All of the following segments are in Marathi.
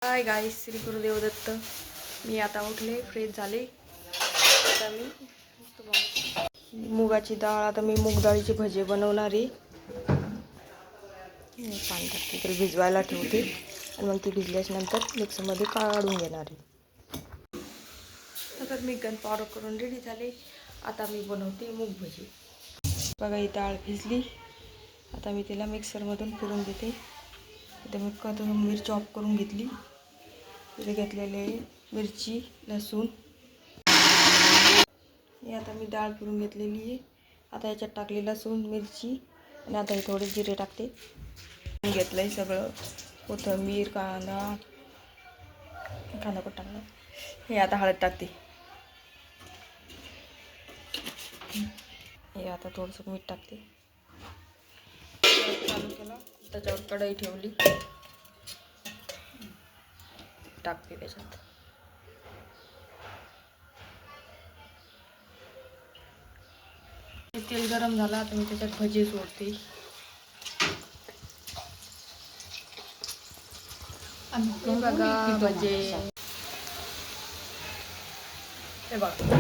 Hi guys, Shri Gurudev Datta. मी आता उठले, फ्रेश झाले. आता मी मुगाची डाळ, आता मी मूग डाळीची भजी बनवणार आहे. पाणी टाकते, तर भिजवायला ठेवते आणि मग ती भिजल्याच्या नंतर मिक्सरमध्ये काढून घेणार आहे. तर मी गन पावडर करून रेडी झाले. आता मी बनवते मूग भजी. बघा, ही डाळ भिजली. आता मी तिला मिक्सरमधून फिरून देते. इथे मी कोथिंबीर चॉप करून घेतली. इथे घेतलेले मिरची, लसूण. हे आता मी डाळ फिरून घेतलेली आहे. आता याच्यात टाकले लसूण, मिरची आणि आता हे थोडे जिरे टाकते. घेतलं आहे सगळं, कोथिंबीर, कांदा पण टाकला. हे आता हळद टाकते. हे आता थोडंसं मीठ टाकते. चालू केला, त्याच्यावर कढई ठेवली, टाकते त्याच्यात. तेल गरम झाला, तर मी त्याच्यात भजी सोडते. हे बघा भजे, हे बघा.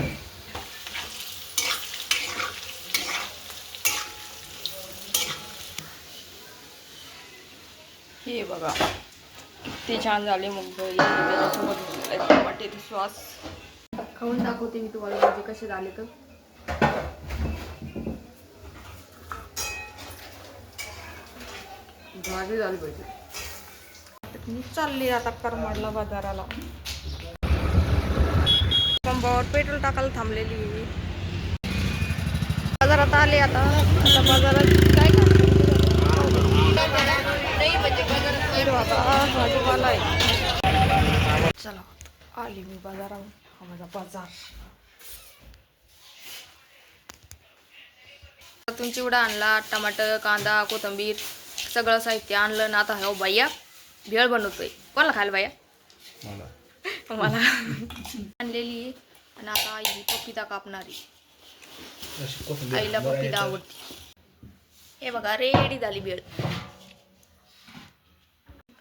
हे बघा, ते छान झाले. मग त्याच्यासोबत टमाट्याचे सॉस खाऊन दाखवते मी तुम्हाला भजी कसे झाले. तर भाजी झाली पाहिजे. मी चालली आता करमाडला बाजाराला. पंपावर पेट्रोल टाकायला थांबलेली मी. बाजारात आले. आता बाजारात काय भाजीपाला आहे. चला, आली मी बाजारात. हा माझा बाजार. तुमची चिवडा आणला, टमाटर, कांदा, कोथिंबीर सगळं साहित्य आणलं ना. आता हो भैया भेळ बनवतोय. कोणाला खायला भैया? मला आणलेली आहे. आणि आता आई पपीता कापणारी. आईला पपीता आवडते. हे बघा, रेडी झाली भेळ.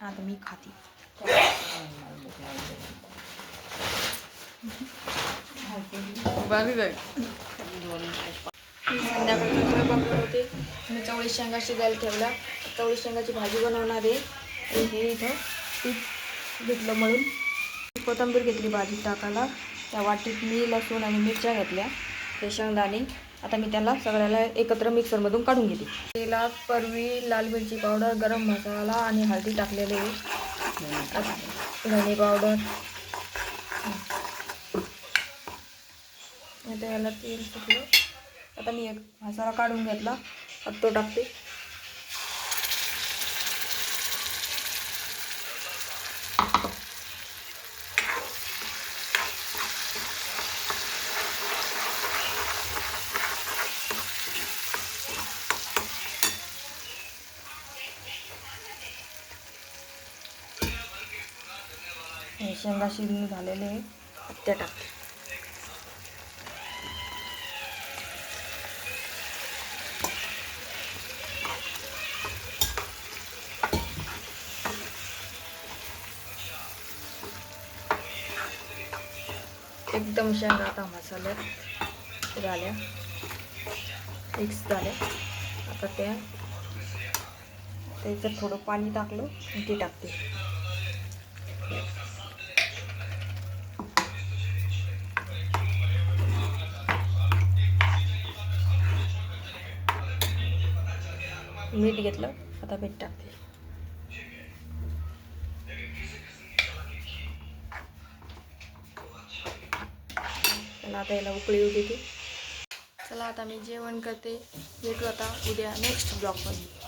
आता मी खाते. संध्याकाळी स्वयंपाक बनवते. मी चवळी शेंगा शिजायला ठेवला. चवळी शेंगाची भाजी बनवणार आहे. हे इथं पीठ घेतलं मळून. कोथिंबीर घेतली भाजीत टाकायला. त्या वाटीत मी लसूण आणि मिरच्या घेतल्या, हे शेंगदाणे. आता मी त्याला सगळ्याला एकत्र मिक्सरमधून काढून घेते. तेलात परवी, लाल मिरची पावडर, गरम मसाला आणि हळदी टाकलेले आहे. धने पावडर. आता याला तेल सुटलं. आता मी एक मसाला काढून घेतला, आता तो टाकते. शेंगा शिजून झालेले आहे, त्या टाकते. एकदम शेंगा आता मसाल्यात झाल्या, मिक्स झाल्या. आता त्याच्यात थोडं पाणी टाकलं आणि ते टाकते. मीठ घेतलं, आता मीठ टाकते. चला, आता याला उकळी येऊ देते. चला, आता मी जेवण करते. भेटू आता उद्या नेक्स्ट ब्लॉगमध्ये.